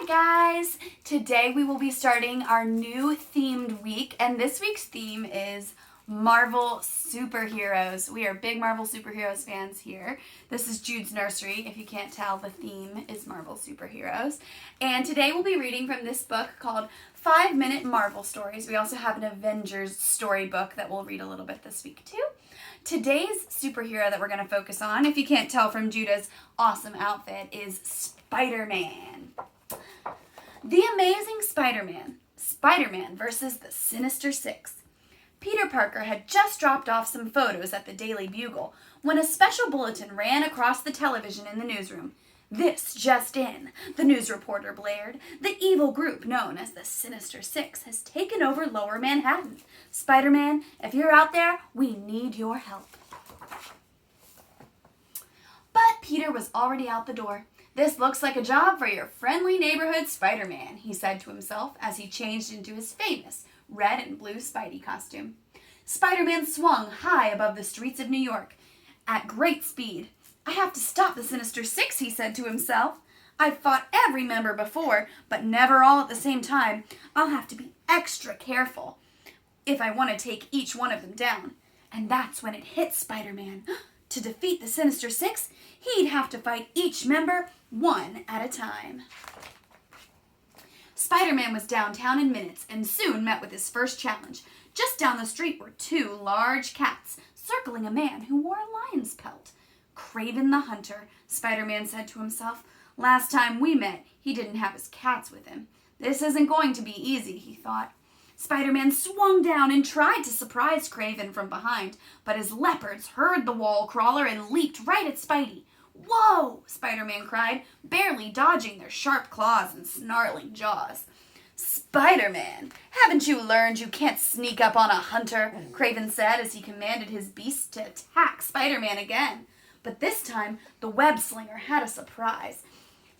Hi guys! Today we will be starting our new themed week, and this week's theme is Marvel superheroes. We are big Marvel superheroes fans here. This is Jude's nursery. If you can't tell, the theme is Marvel superheroes. And today we'll be reading from this book called 5-Minute Marvel Stories. We also have an Avengers storybook that we'll read a little bit this week too. Today's superhero that we're going to focus on, if you can't tell from Judah's awesome outfit, is Spider-Man. The Amazing Spider-Man. Spider-Man versus the Sinister Six. Peter Parker had just dropped off some photos at the Daily Bugle when a special bulletin ran across the television in the newsroom. "This just in," the news reporter blared. "The evil group known as the Sinister Six has taken over Lower Manhattan. Spider-Man, if you're out there, we need your help." But Peter was already out the door. "This looks like a job for your friendly neighborhood Spider-Man," he said to himself as he changed into his famous red and blue Spidey costume. Spider-Man swung high above the streets of New York at great speed. "I have to stop the Sinister Six," he said to himself. "I've fought every member before, but never all at the same time. I'll have to be extra careful if I want to take each one of them down." And that's when it hit Spider-Man. To defeat the Sinister Six, he'd have to fight each member one at a time. Spider-Man was downtown in minutes and soon met with his first challenge. Just down the street were two large cats circling a man who wore a lion's pelt. "Kraven the Hunter," Spider-Man said to himself. "Last time we met, he didn't have his cats with him. This isn't going to be easy," he thought. Spider-Man swung down and tried to surprise Kraven from behind, but his leopards heard the wall crawler and leaped right at Spidey. "Whoa!" Spider-Man cried, barely dodging their sharp claws and snarling jaws. "Spider-Man, haven't you learned you can't sneak up on a hunter?" Kraven said as he commanded his beasts to attack Spider-Man again. But this time, the web slinger had a surprise.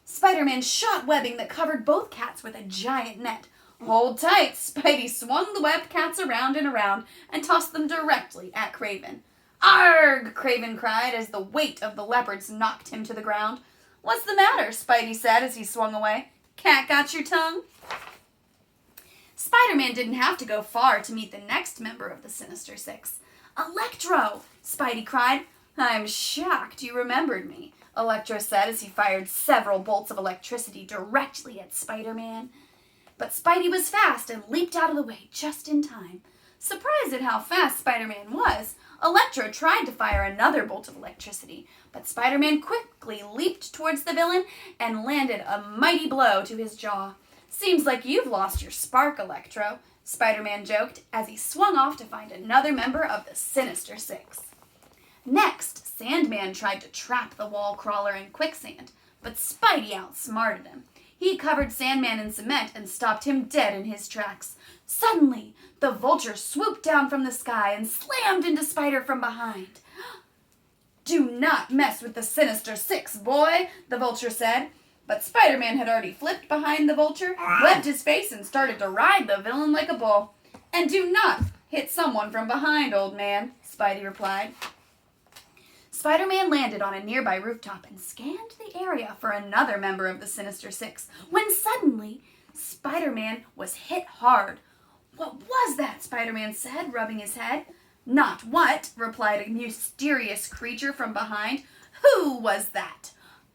Spider-Man shot webbing that covered both cats with a giant net. "Hold tight!" Spidey swung the webbed cats around and around and tossed them directly at Kraven. "Arg!" Kraven cried as the weight of the leopards knocked him to the ground. "What's the matter?" Spidey said as he swung away. "Cat got your tongue?" Spider-Man didn't have to go far to meet the next member of the Sinister Six. "Electro!" Spidey cried. "I'm shocked you remembered me," Electro said as he fired several bolts of electricity directly at Spider-Man. But Spidey was fast and leaped out of the way just in time. Surprised at how fast Spider-Man was, Electro tried to fire another bolt of electricity, but Spider-Man quickly leaped towards the villain and landed a mighty blow to his jaw. "Seems like you've lost your spark, Electro," Spider-Man joked as he swung off to find another member of the Sinister Six. Next, Sandman tried to trap the wall crawler in quicksand, but Spidey outsmarted him. He covered Sandman in cement and stopped him dead in his tracks. Suddenly, the Vulture swooped down from the sky and slammed into Spider from behind. "Do not mess with the Sinister Six, boy," the Vulture said. But Spider-Man had already flipped behind the Vulture, webbed his face, and started to ride the villain like a bull. "And do not hit someone from behind, old man," Spidey replied. Spider-Man landed on a nearby rooftop and scanned the area for another member of the Sinister Six, when suddenly Spider-Man was hit hard. "What was that?" Spider-Man said, rubbing his head. "Not what," replied a mysterious creature from behind. "Who was that?"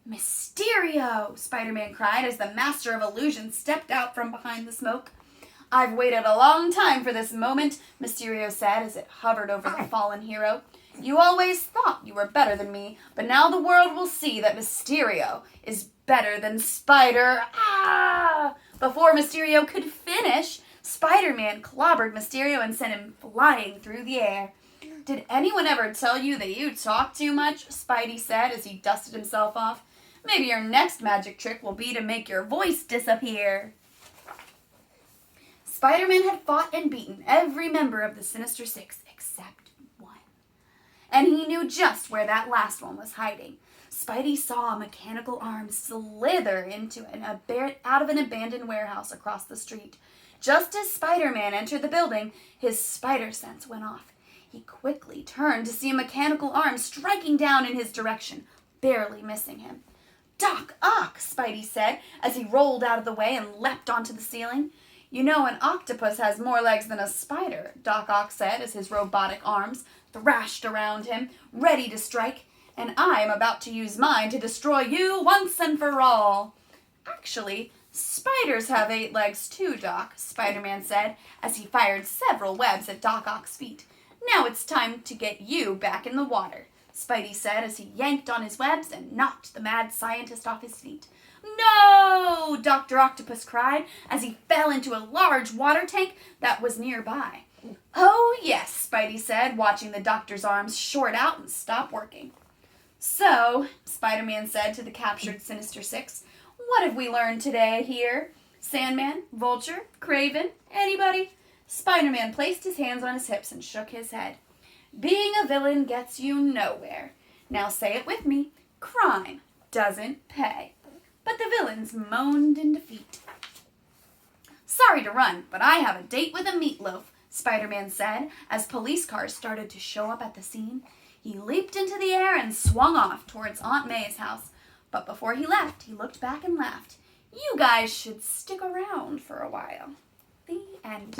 "Mysterio!" Spider-Man cried as the Master of Illusion stepped out from behind the smoke. "I've waited a long time for this moment," Mysterio said as it hovered over the fallen hero. "You always thought you were better than me, but now the world will see that Mysterio is better than Spider." Ah! Before Mysterio could finish, Spider-Man clobbered Mysterio and sent him flying through the air. "Did anyone ever tell you that you talk too much?" Spidey said as he dusted himself off. "Maybe your next magic trick will be to make your voice disappear." Spider-Man had fought and beaten every member of the Sinister Six except one. And he knew just where that last one was hiding. Spidey saw a mechanical arm slither out of an abandoned warehouse across the street. Just as Spider-Man entered the building, his spider sense went off. He quickly turned to see a mechanical arm striking down in his direction, barely missing him. Doc Ock, Spidey said as he rolled out of the way and leapt onto the ceiling. You know, an octopus has more legs than a spider, Doc Ock said as his robotic arms thrashed around him, ready to strike, and I am about to use mine to destroy you once and for all. Actually, spiders have 8 legs too, Doc, Spider-Man said as he fired several webs at Doc Ock's feet. Now it's time to get you back in the water, Spidey said as he yanked on his webs and knocked the mad scientist off his feet. No! Dr. Octopus cried as he fell into a large water tank that was nearby. Oh, yes, Spidey said, watching the doctor's arms short out and stop working. So, Spider-Man said to the captured Sinister Six, what have we learned today here? Sandman, Vulture, Kraven, anybody? Spider-Man placed his hands on his hips and shook his head. Being a villain gets you nowhere. Now say it with me. Crime doesn't pay. But the villains moaned in defeat. Sorry to run, but I have a date with a meatloaf, Spider-Man said as police cars started to show up at the scene. He leaped into the air and swung off towards Aunt May's house. But before he left, he looked back and laughed. You guys should stick around for a while. The end.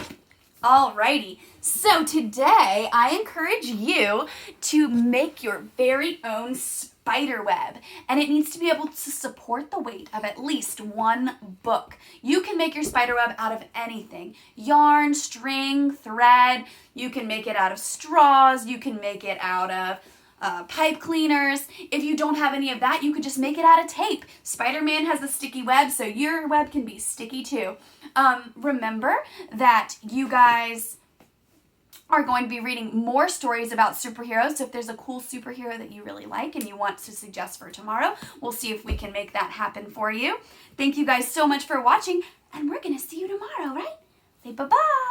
Alrighty, so today I encourage you to make your very own spider web, and it needs to be able to support the weight of at least 1 book. You can make your spider web out of anything. Yarn, string, thread. You can make it out of straws. You can make it out of pipe cleaners. If you don't have any of that, you could just make it out of tape. Spider-Man has a sticky web, so your web can be sticky too. Remember that you guys are going to be reading more stories about superheroes. So if there's a cool superhero that you really like and you want to suggest for tomorrow, we'll see if we can make that happen for you. Thank you guys so much for watching, and we're going to see you tomorrow, right? Say bye-bye.